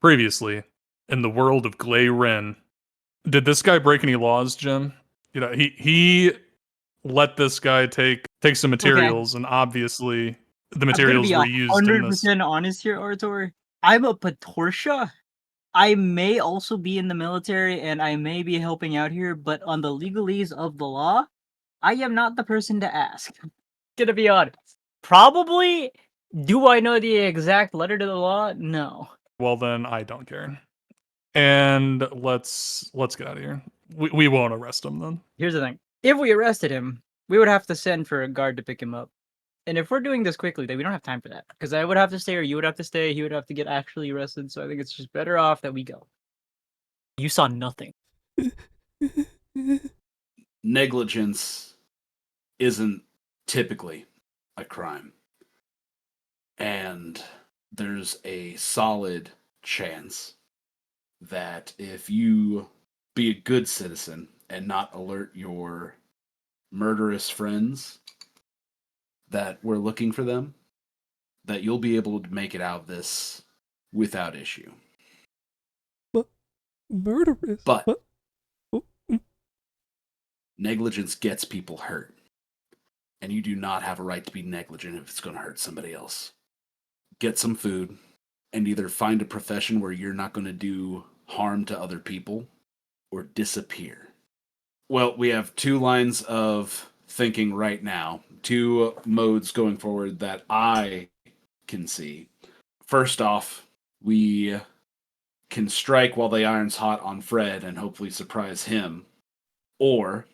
Previously, in the world of Glaerinn, did this guy break any laws, Jim? He let this guy take some Okay. materials, and obviously the I'm gonna materials be were used in this. 100% honest here, Artur. I'm a Patorsha. I may also be in the military, and I may be helping out here, but on the legalese of the law, I am not the person to ask. Gonna be honest. Probably, do I know the exact letter to the law? No. Well, then I don't care. And let's get out of here. We won't arrest him then. Here's the thing. If we arrested him, we would have to send for a guard to pick him up. And if we're doing this quickly, then we don't have time for that. Because I would have to stay, or you would have to stay, he would have to get actually arrested, so I think it's just better off that we go. You saw nothing. Negligence isn't typically a crime. And there's a solid chance that if you be a good citizen and not alert your murderous friends that we're looking for them, that you'll be able to make it out of this without issue. Murderous? But What? negligence gets people hurt. And you do not have a right to be negligent if it's going to hurt somebody else. Get some food and either find a profession where you're not going to do harm to other people or disappear. Well, we have two lines of thinking right now, two modes going forward that I can see. First off, we can strike while the iron's hot on Fred and hopefully surprise him, or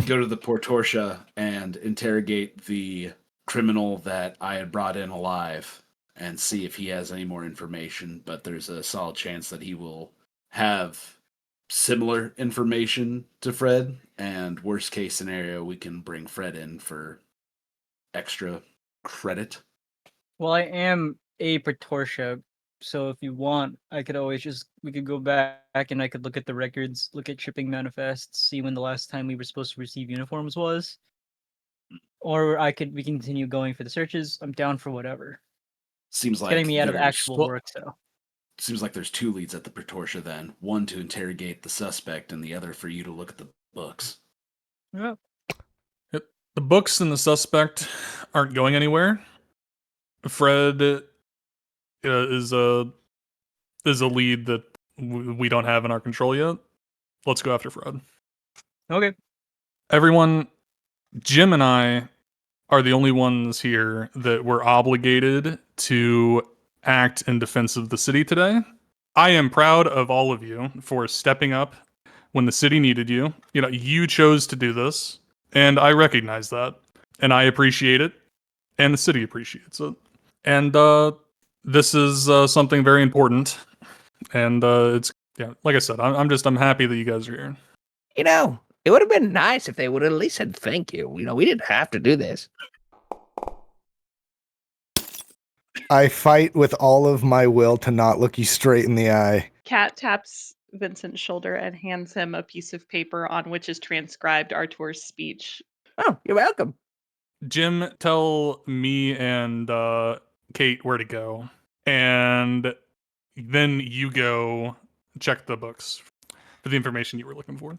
go to the Portorsha and interrogate the criminal that I had brought in alive and see if he has any more information, but there's a solid chance that he will have similar information to Fred, and worst case scenario, we can bring Fred in for extra credit. Well, I am a Patorsha, so if you want, I could always we could go back and I could look at the records, look at shipping manifests, see when the last time we were supposed to receive uniforms was. Or we can continue going for the searches. I'm down for whatever. Seems like Getting me out of there's- actual work, so. Seems like there's two leads at the Praetoria then. One to interrogate the suspect and the other for you to look at the books. Yeah. The books and the suspect aren't going anywhere. Fred is a lead that we don't have in our control yet. Let's go after Fred. Okay. Everyone, Jim and I are the only ones here that were obligated to act in defense of the city today. I am proud of all of you for stepping up when the city needed you. You chose to do this, and I recognize that, and I appreciate it, and the city appreciates it. And this is something very important, and it's like I said, I'm happy that you guys are here. It would have been nice if they would have at least said thank you. We didn't have to do this. I fight with all of my will to not look you straight in the eye. Kat taps Vincent's shoulder and hands him a piece of paper on which is transcribed Artur's speech. Oh, you're welcome. Jim, tell me and Kate where to go, and then you go check the books for the information you were looking for.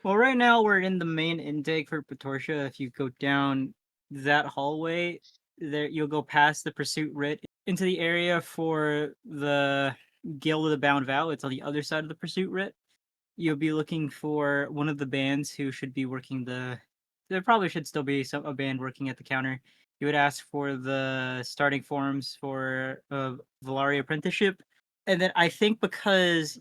Well, right now we're in the main intake for Patorsha. If you go down that hallway, there you'll go past the pursuit writ into the area for the Guild of the Bound Vow. It's on the other side of the pursuit writ. You'll be looking for one of the bands who should be working there probably should still be a band working at the counter. You would ask for the starting forms for Valari apprenticeship. And then I think because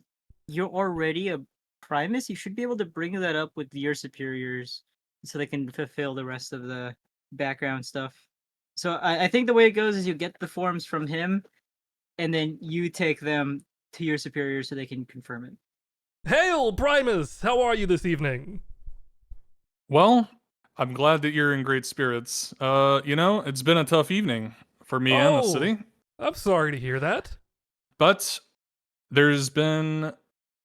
you're already a Primus, you should be able to bring that up with your superiors so they can fulfill the rest of the background stuff. So I think the way it goes is you get the forms from him, and then you take them to your superiors so they can confirm it. Hail, Primus! How are you this evening? Well, I'm glad that you're in great spirits. It's been a tough evening for me and the city. I'm sorry to hear that. But there's been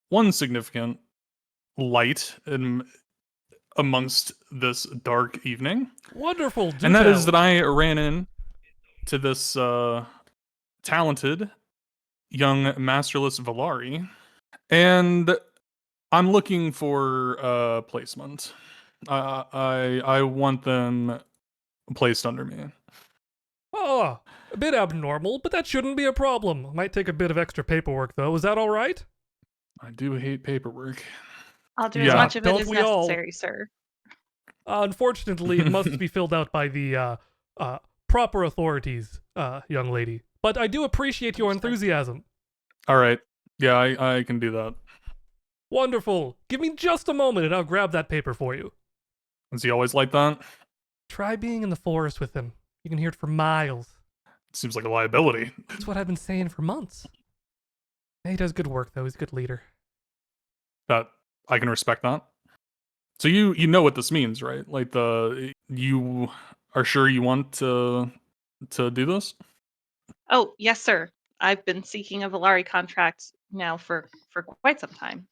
one significant light amongst this dark evening. Wonderful. And that is that I ran in to this talented young masterless Valari, and I'm looking for placement. I want them placed under me. Oh, a bit abnormal, but that shouldn't be a problem. Might take a bit of extra paperwork, though. Is that all right? I do hate paperwork. I'll do as Yeah. much of it Don't as we all? necessary, sir. Unfortunately, it must be filled out by the proper authorities, young lady. But I do appreciate your enthusiasm. All right. Yeah, I can do that. Wonderful. Give me just a moment and I'll grab that paper for you. Is he always like that? Try being in the forest with him. You can hear it for miles. Seems like a liability. That's what I've been saying for months. He does good work, though. He's a good leader. That I can respect that. So you know what this means, right? Like you are sure you want to do this? Oh, yes, sir. I've been seeking a Valari contract now for quite some time.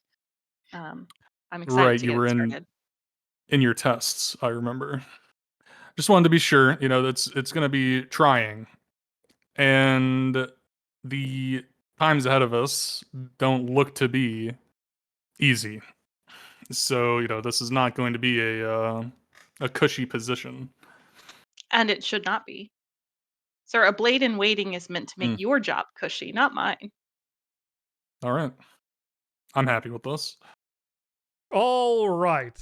I'm excited Right, to you get were it in started. your tests, I remember. Just wanted to be sure, it's going to be trying. And the times ahead of us don't look to be easy. So, this is not going to be a cushy position. And it should not be. Sir, a blade in waiting is meant to make Mm. your job cushy, not mine. All right. I'm happy with this. All right.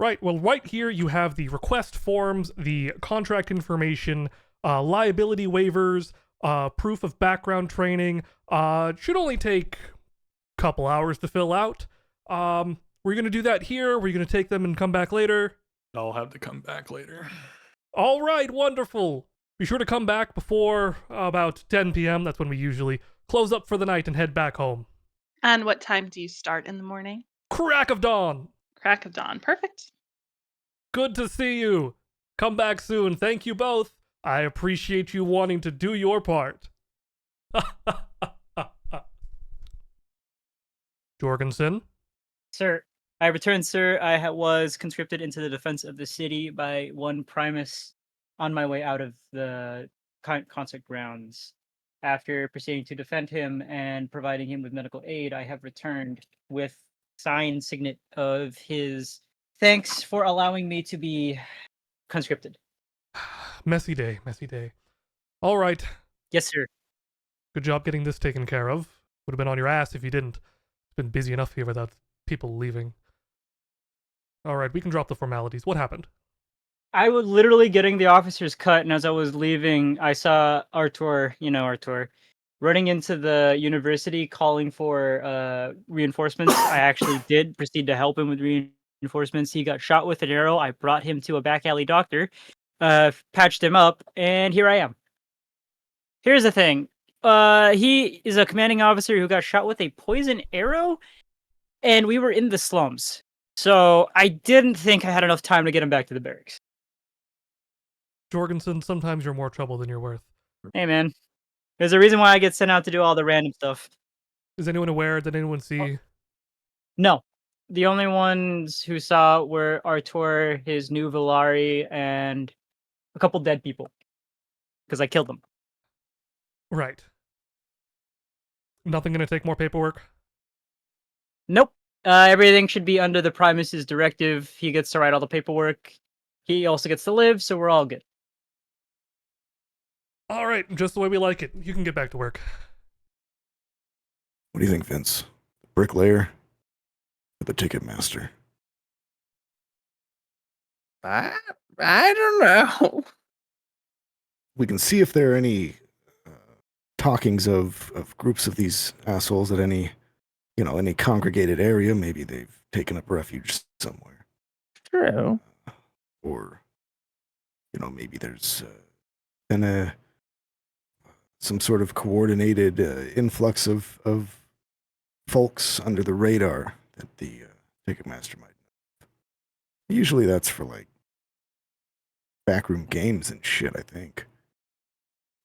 Right, well, right here you have the request forms, the contract information, liability waivers, proof of background training. Should only take a couple hours to fill out. We're going to do that here. We're going to take them and come back later. I'll have to come back later. All right, wonderful. Be sure to come back before about 10 p.m. That's when we usually close up for the night and head back home. And what time do you start in the morning? Crack of dawn. Crack of dawn. Perfect. Good to see you. Come back soon. Thank you both. I appreciate you wanting to do your part. Jorgensen? Sir, I returned, sir. I was conscripted into the defense of the city by one Primus on my way out of the concert grounds. After proceeding to defend him and providing him with medical aid, I have returned with signed signet of his thanks for allowing me to be conscripted. Messy day, messy day. All right. Yes, sir. Good job getting this taken care of. Would have been on your ass if you didn't. It's been busy enough here without people leaving. All right, we can drop the formalities. What happened? I was literally getting the officer's cut, and as I was leaving, I saw Artur, running into the university calling for reinforcements. I actually did proceed to help him with reinforcements. He got shot with an arrow. I brought him to a back alley doctor, patched him up, and here I am. Here's the thing. He is a commanding officer who got shot with a poison arrow, and we were in the slums. So I didn't think I had enough time to get him back to the barracks. Jorgensen, sometimes you're more trouble than you're worth. Hey, man. There's a reason why I get sent out to do all the random stuff. Is anyone aware? Did anyone see? No. The only ones who saw were Artur, his new Valari, and a couple dead people. Because I killed them. Right. Nothing gonna take more paperwork? Nope. Everything should be under the Primus's directive. He gets to write all the paperwork. He also gets to live, so we're all good. All right, just the way we like it. You can get back to work. What do you think, Vince? Bricklayer or the ticket master? I don't know. We can see if there are any talkings of groups of these assholes at any congregated area. Maybe they've taken up refuge somewhere. True. Or, maybe there's been some sort of coordinated influx of folks under the radar that the Ticketmaster might know. Usually that's for, backroom games and shit, I think.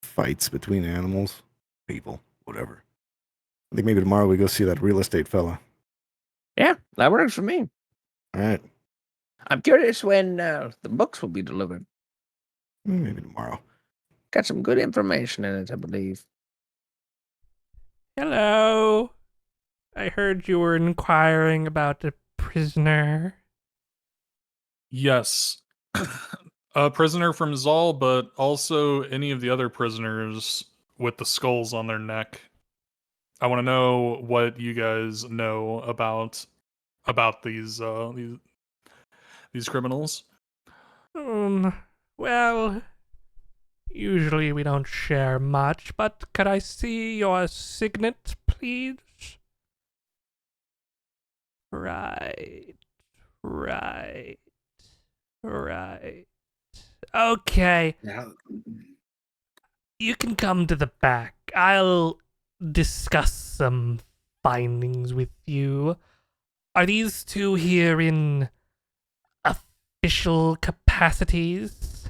Fights between animals, people, whatever. I think maybe tomorrow we go see that real estate fella. Yeah, that works for me. All right. I'm curious when the books will be delivered. Maybe tomorrow. Got some good information in it, I believe. Hello. I heard you were inquiring about a prisoner. Yes. A prisoner from Zal, but also any of the other prisoners with the skulls on their neck. I want to know what you guys know about these criminals. Well, usually we don't share much, but could I see your signet, please? Right. Okay, Now, you can come to the back. I'll discuss some findings with you. Are these two here in official capacities?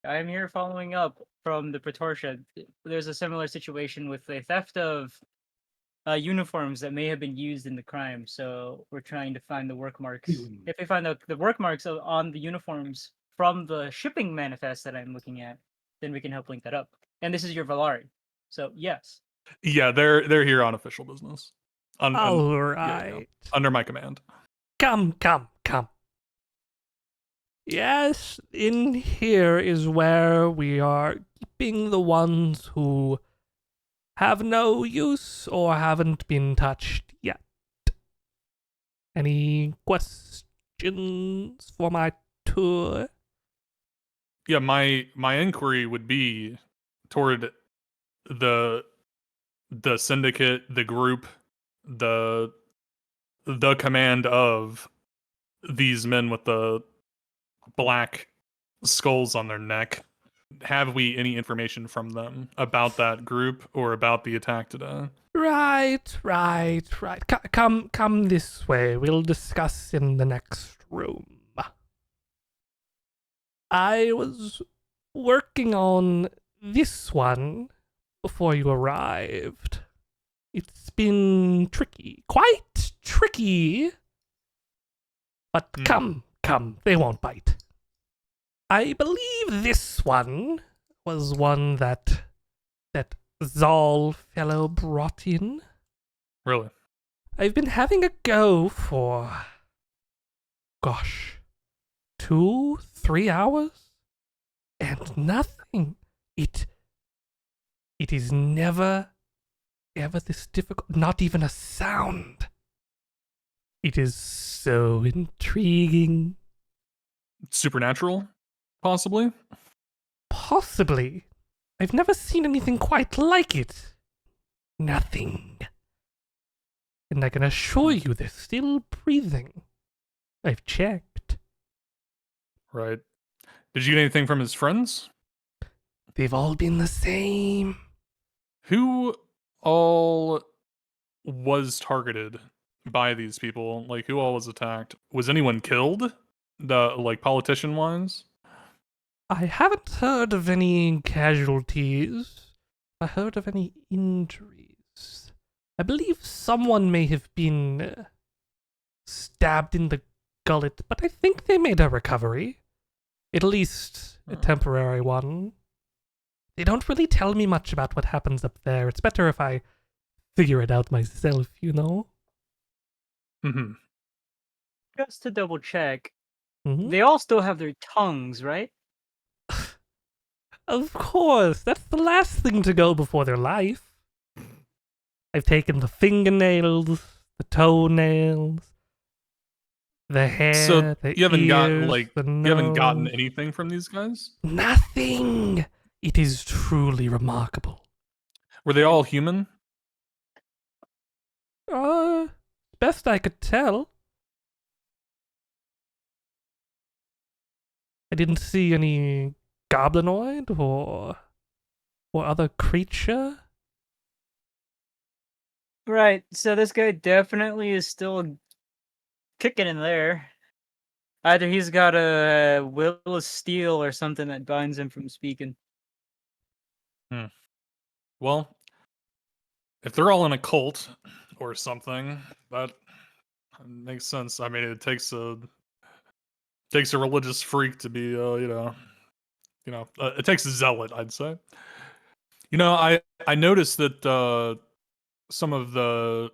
I'm here following up from the Praetoria. There's a similar situation with the theft of uniforms that may have been used in the crime. So we're trying to find the work marks. If we find the work marks on the uniforms from the shipping manifest that I'm looking at, then we can help link that up. And this is your Valari. So yes. Yeah, they're here on official business. All yeah, right. under my command. Come. Yes, in here is where we are keeping the ones who have no use or haven't been touched yet. Any questions for my tour? Yeah, my inquiry would be toward the syndicate, the group, the command of these men with the black skulls on their neck. Have we any information from them about that group or about the attack today? Right. Come this way. We'll discuss in the next room. I was working on this one before you arrived. It's been tricky. Quite tricky. But come, they won't bite. I believe this one was one that Zal fellow brought in. Really? I've been having a go for, 2-3 hours, and nothing. It is never, ever this difficult. Not even a sound. It is so intriguing. Supernatural, possibly? Possibly. I've never seen anything quite like it. Nothing. And I can assure you they're still breathing. I've checked. Right. Did you get anything from his friends? They've all been the same. Who all was targeted by these people? Like, who all was attacked? Was anyone killed? Politician wise? I haven't heard of any casualties. I heard of any injuries. I believe someone may have been stabbed in the gullet, but I think they made a recovery. At least a temporary one. They don't really tell me much about what happens up there. It's better if I figure it out myself, you know? Mm-hmm. Just to double check, Mhm. they all still have their tongues, right? Of course, that's the last thing to go before their life. I've taken the fingernails, the toenails, the hair, So the you haven't ears, gotten the you haven't gotten nose. anything from these guys? Nothing! It is truly remarkable. Were they all human? Best I could tell. I didn't see any goblinoid or other creature. Right. So this guy definitely is still kicking in there. Either he's got a will of steel or something that binds him from speaking. Well, if they're all in a cult or something, that makes sense. I mean, it takes a religious freak to be, it takes a zealot, I'd say. I noticed that some of the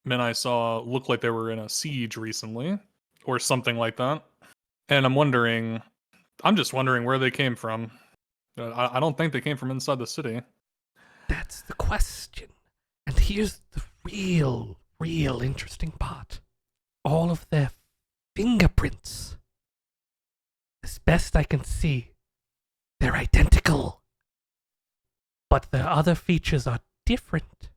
men I saw looked like they were in a siege recently, or something like that. And I'm just wondering where they came from. I don't think they came from inside the city. That's the question. And here's the real interesting part. All of their fingerprints. As best I can see, they're identical. But their other features are different.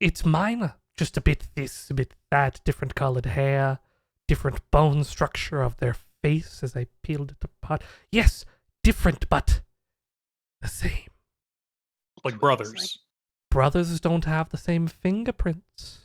It's minor. Just a bit this, a bit that, different colored hair, different bone structure of their face as I peeled it apart. Yes, different, but the same. Like brothers. Brothers don't have the same fingerprints.